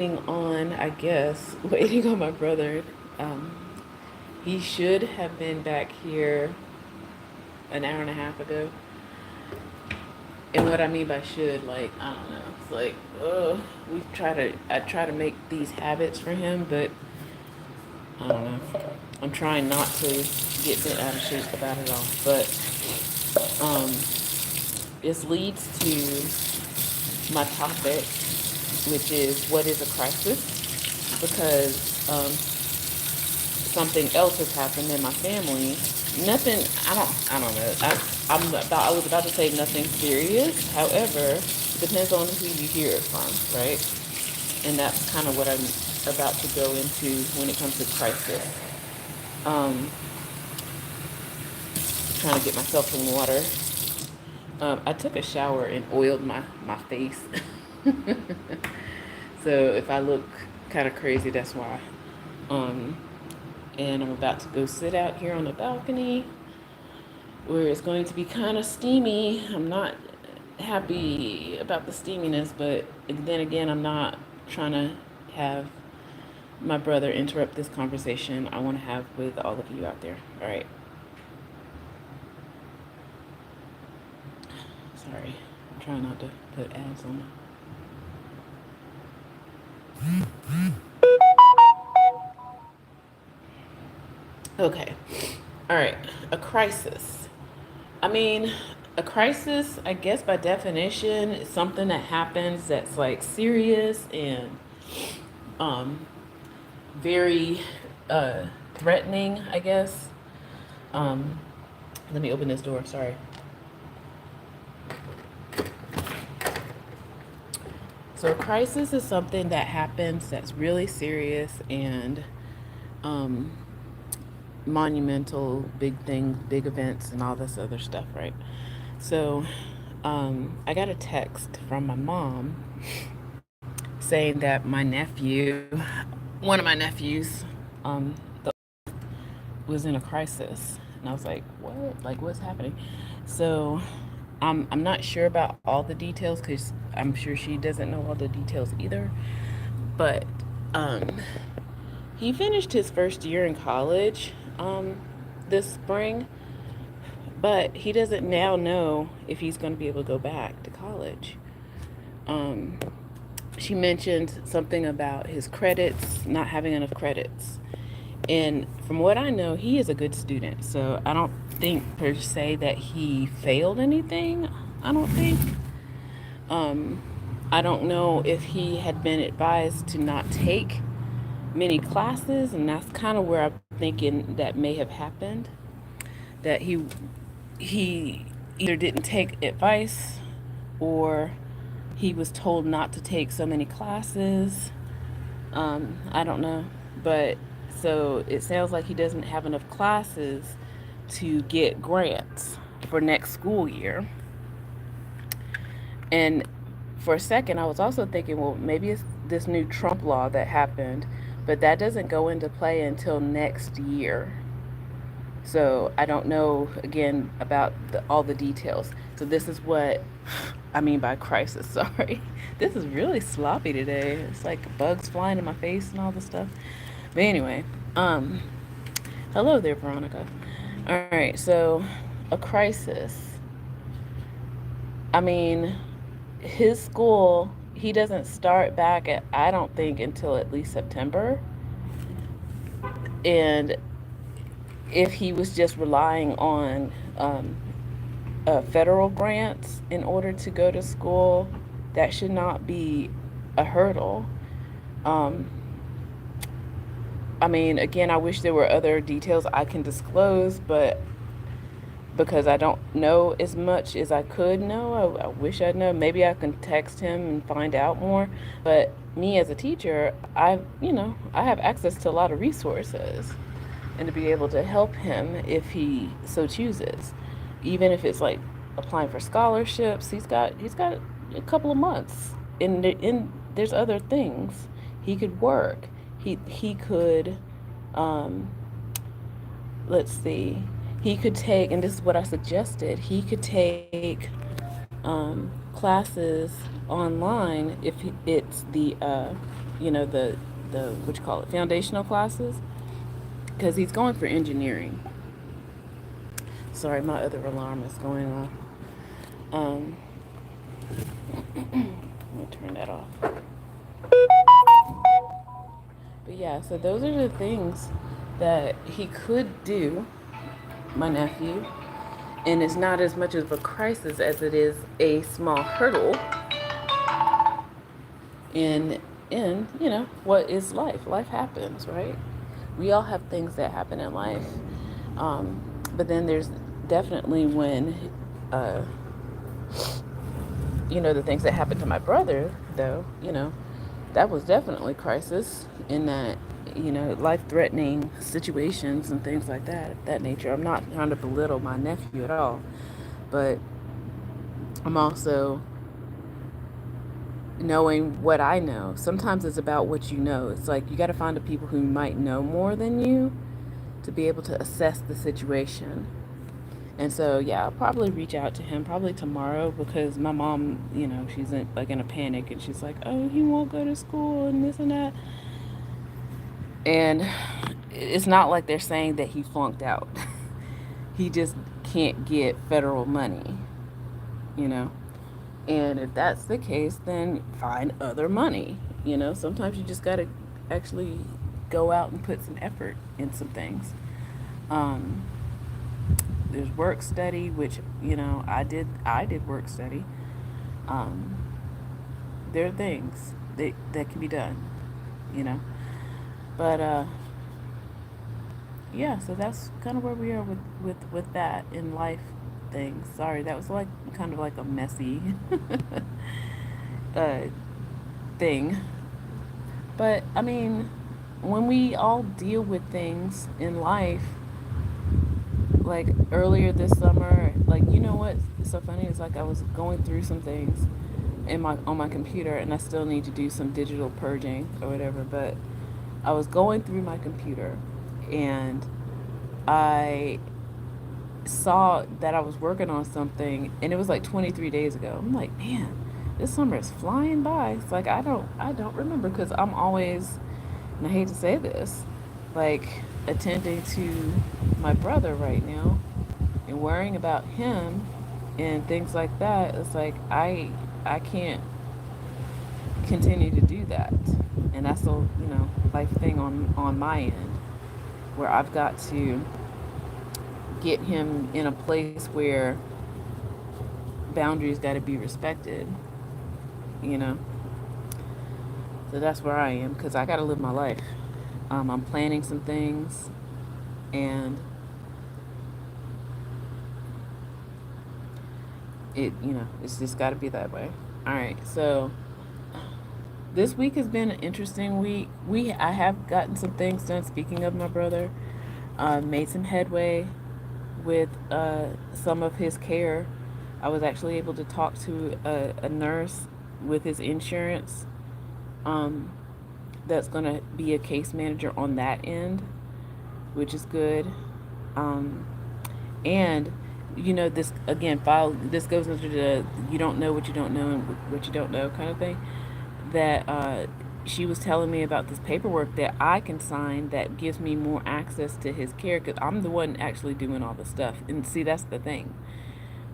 on, I guess, waiting on my brother. Um, he should have been back here an hour and a half ago. And what I mean by should, like, I don't know. It's like, I try to make these habits for him, but I don't know. I'm trying not to get bent out of shape about it all. But um, this leads to my topic, which is what is a crisis? Because something else has happened in my family. Nothing. I don't know. I was about to say nothing serious. However, it depends on who you hear it from, right? And that's kind of what I'm about to go into when it comes to crisis. Um, Trying to get myself some water. I took a shower and oiled my face. So if I look kind of crazy, that's why. Um, and I'm about to go sit out here on the balcony where it's going to be kind of steamy. I'm not happy about the steaminess, but then again, I'm not trying to have my brother interrupt this conversation I want to have with all of you out there. All right. Sorry. I'm trying not to put ads on. Okay. All right. A crisis. I mean, a crisis, I guess by definition, is something that happens that's like serious and um, very threatening, I guess. Um, Let me open this door. Sorry. So, a crisis is something that happens that's really serious and um, monumental, big things, big events, and all this other stuff, right? So, I got a text from my mom saying that one of my nephews, um, was in a crisis, and I was like, "What? Like, what's happening?" So, I'm not sure about all the details because I'm sure she doesn't know all the details either. But um, he finished his first year in college this spring, but he doesn't now know if he's going to be able to go back to college. Um, she mentioned something about his credits, not having enough credits. And from what I know, he is a good student. So I don't think per se that he failed anything. I don't think. Um, I don't know if he had been advised to not take many classes, and that's kind of where I'm thinking that may have happened. That he either didn't take advice or he was told not to take so many classes. I don't know. But so it sounds like he doesn't have enough classes to get grants for next school year. And for a second, I was also thinking, well, maybe it's this new Trump law that happened, but that doesn't go into play until next year. So I don't know again about all the details. So this is what I mean by crisis. Sorry, this is really sloppy today. It's like bugs flying in my face and all this stuff. But anyway, um, hello there, Veronica. All right, so a crisis. I mean, his school, he doesn't start back at, I don't think, until at least September. And if he was just relying on federal grants in order to go to school, that should not be a hurdle. Um, I mean, again, I wish there were other details I can disclose, but because I don't know as much as I could know, I wish I'd know. Maybe I can text him and find out more. But me as a teacher, I have access to a lot of resources and to be able to help him if he so chooses. Even if it's like applying for scholarships, he's got a couple of months. And there's other things he could work. He could um, let's see. He could take, and this is what I suggested. He could take classes online if it's the the what you call it, foundational classes, because he's going for engineering. Sorry, my other alarm is going off. Um, let me turn that off. But yeah, so those are the things that he could do, my nephew, and it's not as much of a crisis as it is a small hurdle in what is life. Life happens, right? We all have things that happen in life, but then there's definitely when uh, the things that happened to my brother, though, that was definitely crisis in that, life-threatening situations and things like that nature. I'm not trying to belittle my nephew at all, but I'm also knowing what I know. Sometimes it's about what you know. It's like you got to find the people who might know more than you to be able to assess the situation. And so, yeah, I'll probably reach out to him probably tomorrow because my mom, she's in a panic and she's like, oh, he won't go to school and this and that. And it's not like they're saying that he flunked out. He just can't get federal money, you know? And if that's the case, then find other money. Sometimes you just got to actually go out and put some effort in some things. Um, there's work study, which, I did work study. Um, there are things that can be done, you know. But yeah, so that's kind of where we are with that in life things. Sorry, that was like kind of like a messy uh, thing. But I mean, when we all deal with things in life, like earlier this summer, like what's so funny is like I was going through some things on my computer, and I still need to do some digital purging or whatever. But I was going through my computer, and I saw that I was working on something, and it was like 23 days ago. I'm like, man, this summer is flying by. It's like I don't remember because I'm always, and I hate to say this, like attending to my brother right now and worrying about him and things like that. It's like I can't continue to do that, and that's a life thing on my end where I've got to get him in a place where boundaries got to be respected, you know. So that's where I am because I got to live my life. I'm planning some things, and it's just got to be that way. All right, so this week has been an interesting week. I have gotten some things done. Speaking of my brother, made some headway with some of his care. I was actually able to talk to a nurse with his insurance um, that's going to be a case manager on that end, which is good. Um, and this again, file this goes into the you don't know what you don't know and what you don't know kind of thing. That she was telling me about this paperwork that I can sign that gives me more access to his care because I'm the one actually doing all the stuff. And see, that's the thing.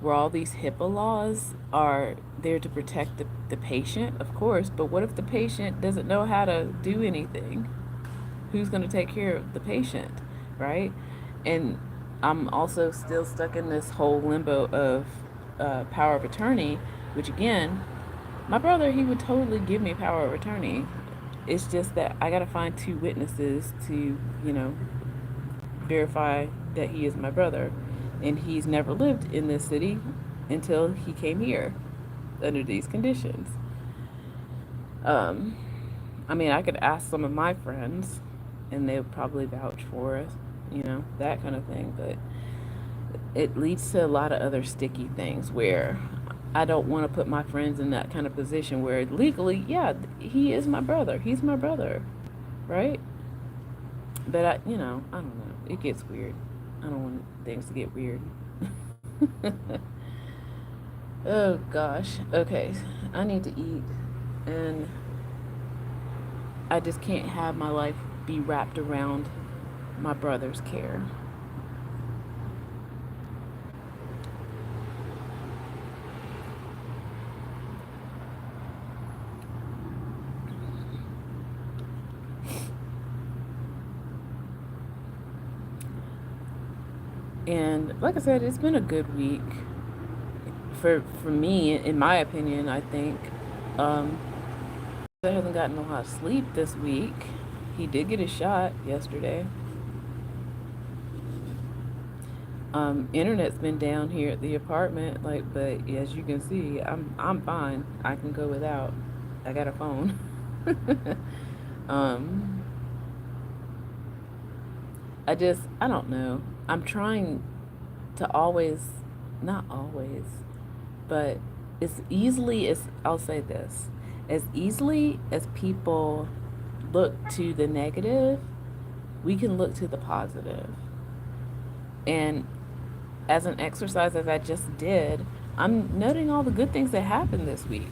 Where all these HIPAA laws are there to protect the patient, of course, but what if the patient doesn't know how to do anything? Who's going to take care of the patient, right? And I'm also still stuck in this whole limbo of power of attorney, which again, my brother, he would totally give me power of attorney. It's just that I got to find two witnesses to, verify that he is my brother. And he's never lived in this city until he came here under these conditions. Um, I mean, I could ask some of my friends, and they would probably vouch for us, that kind of thing. But it leads to a lot of other sticky things where I don't want to put my friends in that kind of position where legally, yeah, he is my brother. He's my brother, right? But I don't know. It gets weird. I don't want things to get weird. Oh gosh. Okay. I need to eat, and I just can't have my life be wrapped around my brother's care. And like I said, it's been a good week for me, in my opinion. I think um, I hasn't gotten a lot of sleep this week. He did get a shot yesterday. Internet's been down here at the apartment, like, but as you can see, I'm fine. I can go without. I got a phone. um, I don't know. I'm trying to always, not always, but as easily as, I'll say this, as easily as people look to the negative, we can look to the positive. And as an exercise as I just did, I'm noting all the good things that happened this week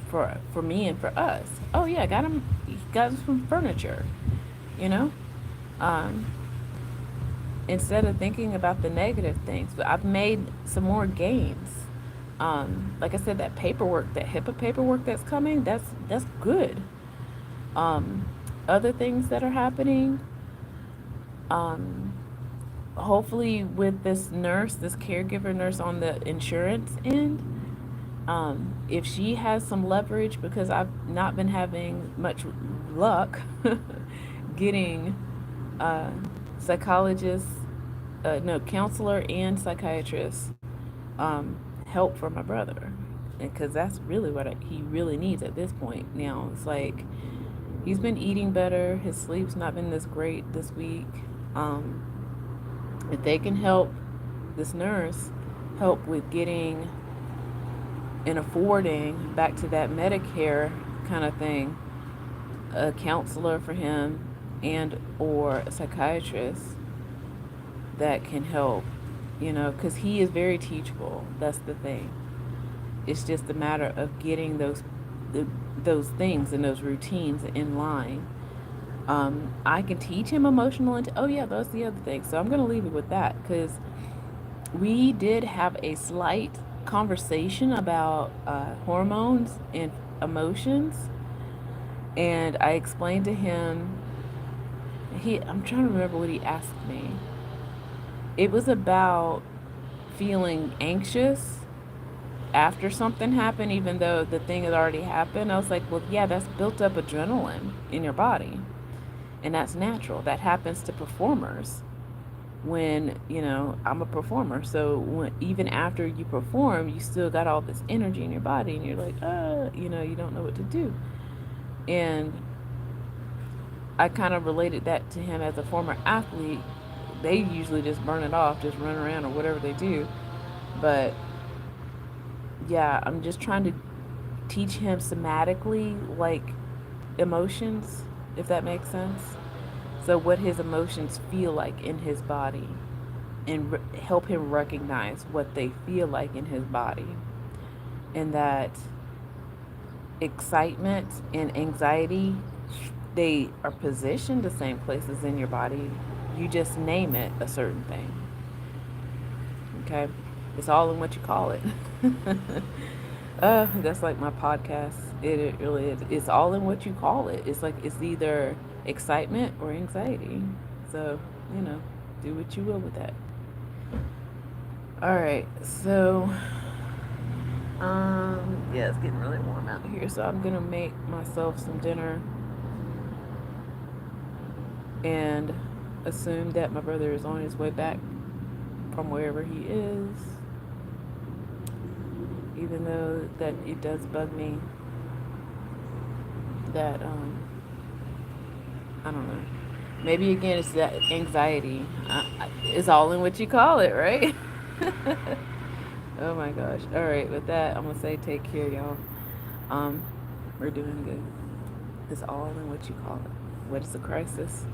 for me and for us. Oh yeah, got him some furniture, you know? Um, Instead of thinking about the negative things. But I've made some more gains. Like I said, that paperwork, that HIPAA paperwork that's coming, that's good. Um, Other things that are happening, um, hopefully with this nurse, this caregiver nurse on the insurance end, if she has some leverage, because I've not been having much luck getting uh, psychologists, no, counselor and psychiatrist help for my brother. And because that's really what he really needs at this point now. It's like he's been eating better, his sleep's not been this great this week. If they can help this nurse help with getting and affording back to that Medicare kind of thing, a counselor for him and or a psychiatrist that can help, because he is very teachable. That's the thing. It's just a matter of getting those things and those routines in line. I can teach him oh yeah, that's the other thing. So I'm going to leave it with that, because we did have a slight conversation about hormones and emotions, and I explained to him. I'm trying to remember what he asked me. It was about feeling anxious after something happened, even though the thing had already happened. I was like, well, yeah, that's built up adrenaline in your body, and that's natural. That happens to performers. When I'm a performer, so even after you perform, you still got all this energy in your body, and you're like, you don't know what to do. And I kind of related that to him as a former athlete. They usually just burn it off, just run around or whatever they do. But yeah, I'm just trying to teach him somatically, like emotions, if that makes sense. So what his emotions feel like in his body, and help him recognize what they feel like in his body. And that excitement and anxiety, they are positioned the same places in your body. You just name it a certain thing. Okay? It's all in what you call it. That's like my podcast. It really is. It's all in what you call it. It's like it's either excitement or anxiety. So, do what you will with that. All right. So, yeah, it's getting really warm out here. So I'm gonna make myself some dinner and assume that my brother is on his way back from wherever he is, even though that it does bug me that I don't know, maybe again it's that anxiety. It's all in what you call it, right? Oh my gosh. All right, with that I'm gonna say take care, y'all. um we're doing good. It's all in what you call it. What is a crisis?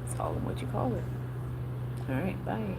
It's all in what you call it. All right, bye.